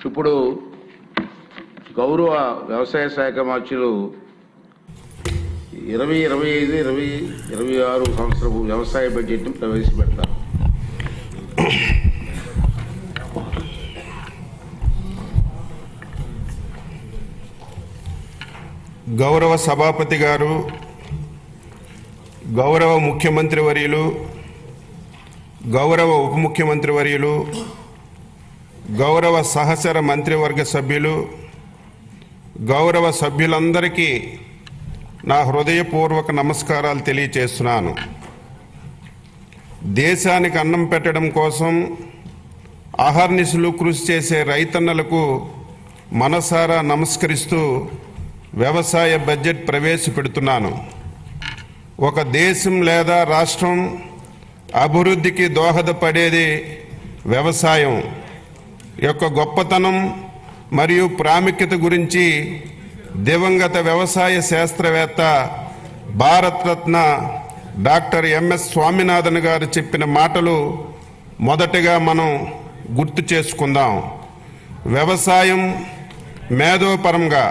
ఇప్పుడు గౌరవ వ్యవసాయ శాఖ మంత్రులు 2025-2026 సంవత్సరపు వ్యవసాయ బడ్జెట్ను ప్రవేశపెడతారు. గౌరవ సభాపతి గారు, గౌరవ ముఖ్యమంత్రి వర్యులు, గౌరవ ఉప ముఖ్యమంత్రి వర్యులు, గౌరవ సహచర మంత్రివర్గ సభ్యులు, గౌరవ సభ్యులందరికీ నా హృదయపూర్వక నమస్కారాలు తెలియజేస్తున్నాను. దేశానికి అన్నం పెట్టడం కోసం అహర్నిశలు కృషి చేసే రైతన్నలకు మనసారా నమస్కరిస్తూ వ్యవసాయ బడ్జెట్ ప్రవేశపెడుతున్నాను. ఒక దేశం లేదా రాష్ట్రం అభివృద్ధికి దోహదపడేది వ్యవసాయం యొక్క గొప్పతనం మరియు ప్రాముఖ్యత గురించి దివంగత వ్యవసాయ శాస్త్రవేత్త భారతరత్న డాక్టర్ ఎంఎస్ స్వామినాథన్ గారు చెప్పిన మాటలు మొదటగా మనం గుర్తు చేసుకుందాం. వ్యవసాయం మేధోపరంగా,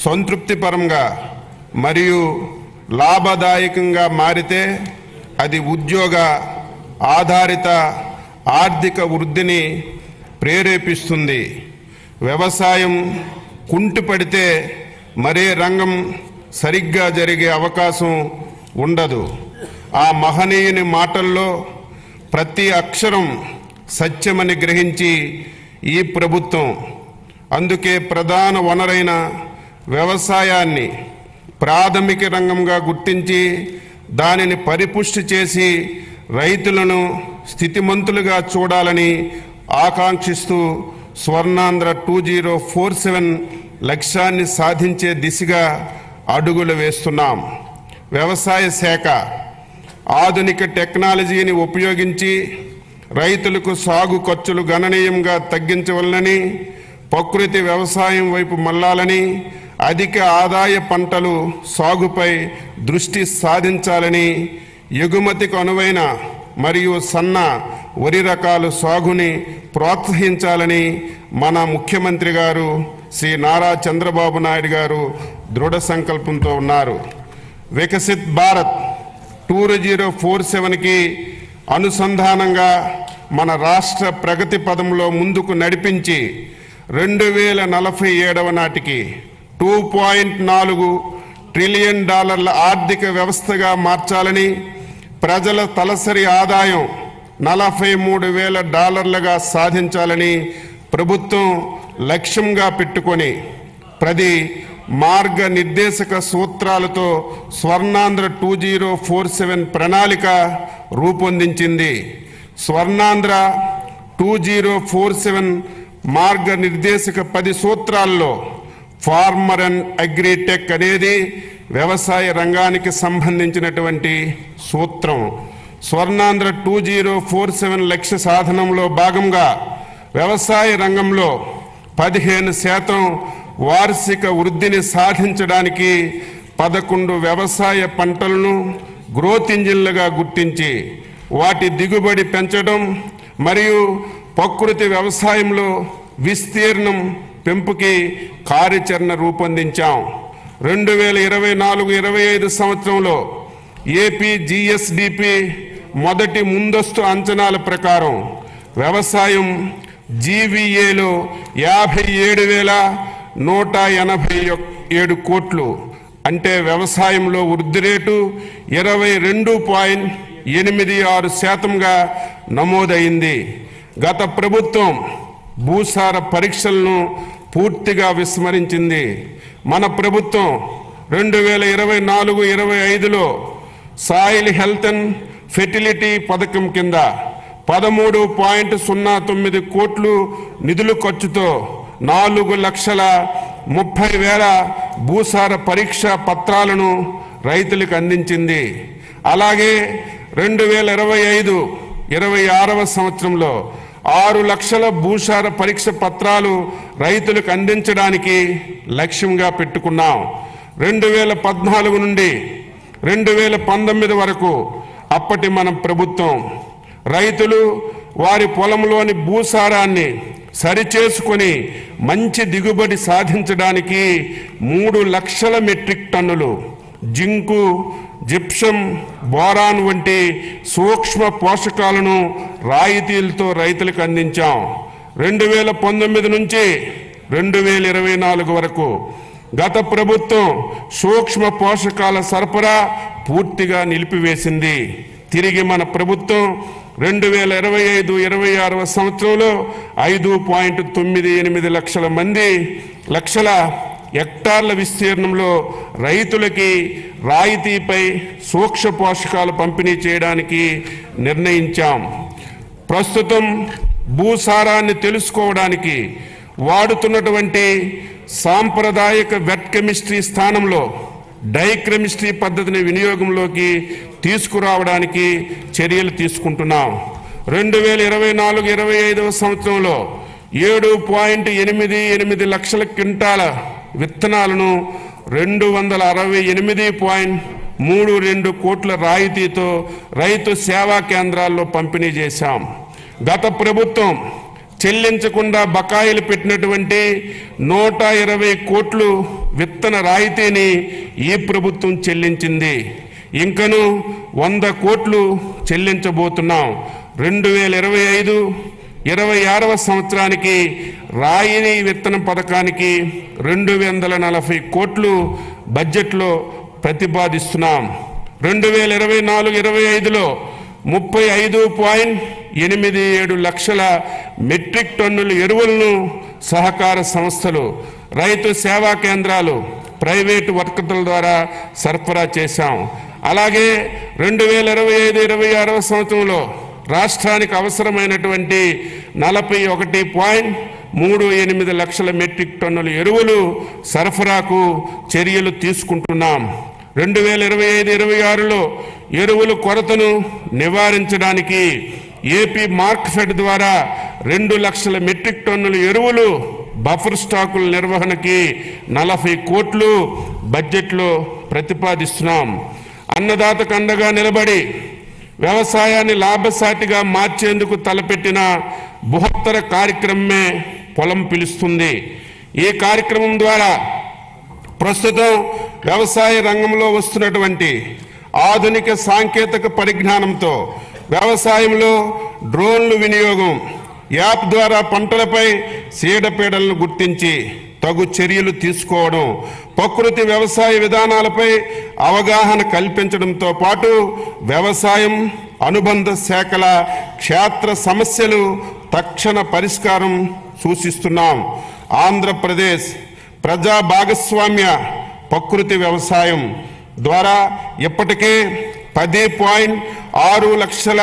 సంతృప్తిపరంగా మరియు లాభదాయకంగా మారితే అది ఉద్యోగ ఆధారిత ఆర్థిక వృద్ధిని ప్రేరేపిస్తుంది. వ్యవసాయం కుంటుపడితే మరే రంగం సరిగ్గా జరిగే అవకాశం ఉండదు. ఆ మహనీయుని మాటల్లో ప్రతి అక్షరం సత్యమని గ్రహించి ఈ ప్రభుత్వం అందుకే ప్రధాన వనరైన వ్యవసాయాన్ని ప్రాథమిక రంగంగా గుర్తించి దానిని పరిపుష్టి చేసి రైతులను స్థితిమంతులుగా చూడాలని ఆకాంక్షిస్తూ స్వర్ణాంధ్ర 2047 లక్ష్యాన్ని సాధించే దిశగా అడుగులు వేస్తున్నాం. వ్యవసాయ శాఖ ఆధునిక టెక్నాలజీని ఉపయోగించి రైతులకు సాగు ఖర్చులు గణనీయంగా తగ్గించవలనని, ప్రకృతి వ్యవసాయం వైపు మళ్లాలని, అధిక ఆదాయ పంటలు సాగుపై దృష్టి సాధించాలని, ఎగుమతికి అనువైన మరియు సన్న వరి రకాలు సాగుని ప్రోత్సహించాలని మన ముఖ్యమంత్రి గారు శ్రీ నారా చంద్రబాబు నాయుడు గారు దృఢ సంకల్పంతో ఉన్నారు. వికసిత్ భారత్ 2047కి అనుసంధానంగా మన రాష్ట్ర ప్రగతి పదంలో ముందుకు నడిపించి 2047 నాటికి $2.4 ట్రిలియన్ ఆర్థిక వ్యవస్థగా మార్చాలని, ప్రజల తలసరి ఆదాయం $43,000 సాధించాలని ప్రభుత్వం లక్ష్యంగా పెట్టుకొని 10 మార్గనిర్దేశక సూత్రాలతో స్వర్ణాంధ్ర 2047 ప్రణాళిక రూపొందించింది. స్వర్ణాంధ్ర 2047 మార్గనిర్దేశక 10 సూత్రాల్లో ఫార్మర్ అండ్ అగ్రిటెక్ అనేది వ్యవసాయ రంగానికి సంబంధించినటువంటి సూత్రం. స్వర్ణాంధ్ర 2047 లక్ష్య సాధనంలో భాగంగా వ్యవసాయ రంగంలో 15% వార్షిక వృద్ధిని సాధించడానికి 11 వ్యవసాయ పంటలను గ్రోత్ ఇంజిన్లుగా గుర్తించి వాటి దిగుబడి పెంచడం మరియు ప్రకృతి వ్యవసాయంలో విస్తీర్ణం పెంపుకి కార్యాచరణ రూపొందించాం. 2024-25 సంవత్సరంలో ఏపీ జిఎస్డిపి మొదటి ముందస్తు అంచనాల ప్రకారం వ్యవసాయం జీవీఏలో 57,187 కోట్లు, అంటే వ్యవసాయంలో వృద్ధి రేటు 22.86%గా నమోదైంది. గత ప్రభుత్వం భూసార పరీక్షలను పూర్తిగా విస్మరించింది. మన ప్రభుత్వం 2024-25లో సాయిల్ హెల్త్ అండ్ ఫెర్టిలిటీ పథకం కింద 13.09 కోట్లు నిధుల ఖర్చుతో 4,30,000 భూసార పరీక్షా పత్రాలను రైతులకు అందించింది. అలాగే 2025-26 సంవత్సరంలో 6 లక్షల భూసార పరీక్ష పత్రాలు రైతులకు అందించడానికి లక్ష్యంగా పెట్టుకున్నాం. 2014 నుండి 2019 వరకు అప్పటి మన ప్రభుత్వం రైతులు వారి పొలంలోని భూసారాన్ని సరిచేసుకొని మంచి దిగుబడి సాధించడానికి 3 లక్షల మెట్రిక్ టన్నులు జింకు, జిప్సం, బోరాన్ వంటి సూక్ష్మ పోషకాలను రాయితీలతో రైతులకు అందించాం. 2019 నుంచి 2024 వరకు గత ప్రభుత్వం సూక్ష్మ పోషకాల సరఫరా పూర్తిగా నిలిపివేసింది. తిరిగి మన ప్రభుత్వం 2025-26 సంవత్సరంలో 5.98 లక్షల హెక్టార్ల విస్తీర్ణంలో రైతులకి రాయితీపై సూక్ష్మ పోషకాలు పంపిణీ చేయడానికి నిర్ణయించాం. ప్రస్తుతం భూసారాన్ని తెలుసుకోవడానికి వాడుతున్నటువంటి సాంప్రదాయక వెట్ కెమిస్ట్రీ స్థానంలో డైకెమిస్ట్రీ పద్ధతిని వినియోగంలోకి తీసుకురావడానికి చర్యలు తీసుకుంటున్నాం. 2024-25 సంవత్సరంలో 7.88 లక్షల క్వింటాల విత్తనాలను 268.32 కోట్ల రాయితీతో రైతు సేవా కేంద్రాల్లో పంపిణీ చేశాం. గత ప్రభుత్వం చెల్లించకుండా బకాయిలు పెట్టినటువంటి 120 కోట్లు విత్తన రాయితీని ఈ ప్రభుత్వం చెల్లించింది. ఇంకను 100 కోట్లు చెల్లించబోతున్నాం. 2025-26 సంవత్సరానికి రాయితీ విత్తన పథకానికి 240 కోట్లు బడ్జెట్లో ప్రతిపాదిస్తున్నాం. 2024-25లో 35.87 లక్షల మెట్రిక్ టన్నుల ఎరువులను సహకార సంస్థలు, రైతు సేవా కేంద్రాలు, ప్రైవేటు వర్కర్ల ద్వారా సరఫరా చేశాం. అలాగే 2025-26 సంవత్సరంలో రాష్ట్రానికి అవసరమైనటువంటి 41.38 లక్షల మెట్రిక్ టన్నుల ఎరువులు సరఫరాకు చర్యలు తీసుకుంటున్నాం. 2025-26లో ఎరువుల కొరతను నివారించడానికి ఏపీ మార్క్ఫెడ్ ద్వారా 2 లక్షల మెట్రిక్ టన్నుల ఎరువులు బఫర్ స్టాకుల నిర్వహణకి 40 కోట్లు బడ్జెట్లో ప్రతిపాదిస్తున్నాం. అన్నదాతకు అండగా నిలబడి వ్యవసాయాన్ని లాభసాటిగా మార్చేందుకు తలపెట్టిన బృహత్తర కార్యక్రమమే పొలం పిలుస్తుంది. ఈ కార్యక్రమం ద్వారా ప్రస్తుతం వ్యవసాయ రంగంలో వస్తున్నటువంటి ఆధునిక సాంకేతిక పరిజ్ఞానంతో వ్యవసాయంలో డ్రోన్లు వినియోగం, యాప్ ద్వారా పంటలపై చీడపీడలను గుర్తించి తగు చర్యలు తీసుకోవడం, ప్రకృతి వ్యవసాయ విధానాలపై అవగాహన కల్పించడంతో పాటు వ్యవసాయం అనుబంధ శాఖల క్షేత్ర సమస్యలు తక్షణ పరిష్కారం సూచిస్తున్నాం. ఆంధ్రప్రదేశ్ ప్రజా భాగస్వామ్య ప్రకృతి వ్యవసాయం ద్వారా ఇప్పటికే 10.6 లక్షల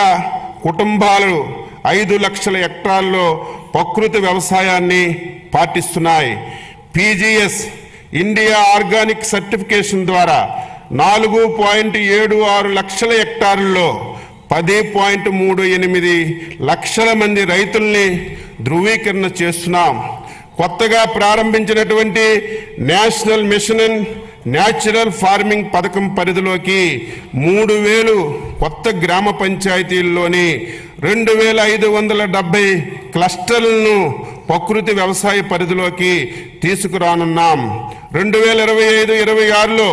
కుటుంబాలు 5 లక్షల హెక్టార్లలో ప్రకృతి వ్యవసాయాన్ని పాటిస్తున్నాయి. పీజీఎస్ ఇండియా ఆర్గానిక్ సర్టిఫికేషన్ ద్వారా 4.76 లక్షల హెక్టార్లలో 10.38 లక్షల మంది రైతుల్ని ధృవీకరణ చేస్తున్నాం. కొత్తగా ప్రారంభించినటువంటి national mission in natural farming పథకం పరిధిలోకి 3,000 కొత్త గ్రామ పంచాయతీల్లోని 2,570 క్లస్టర్లను ప్రకృతి వ్యవసాయ పరిధిలోకి తీసుకురానున్నాం. 2025-26లో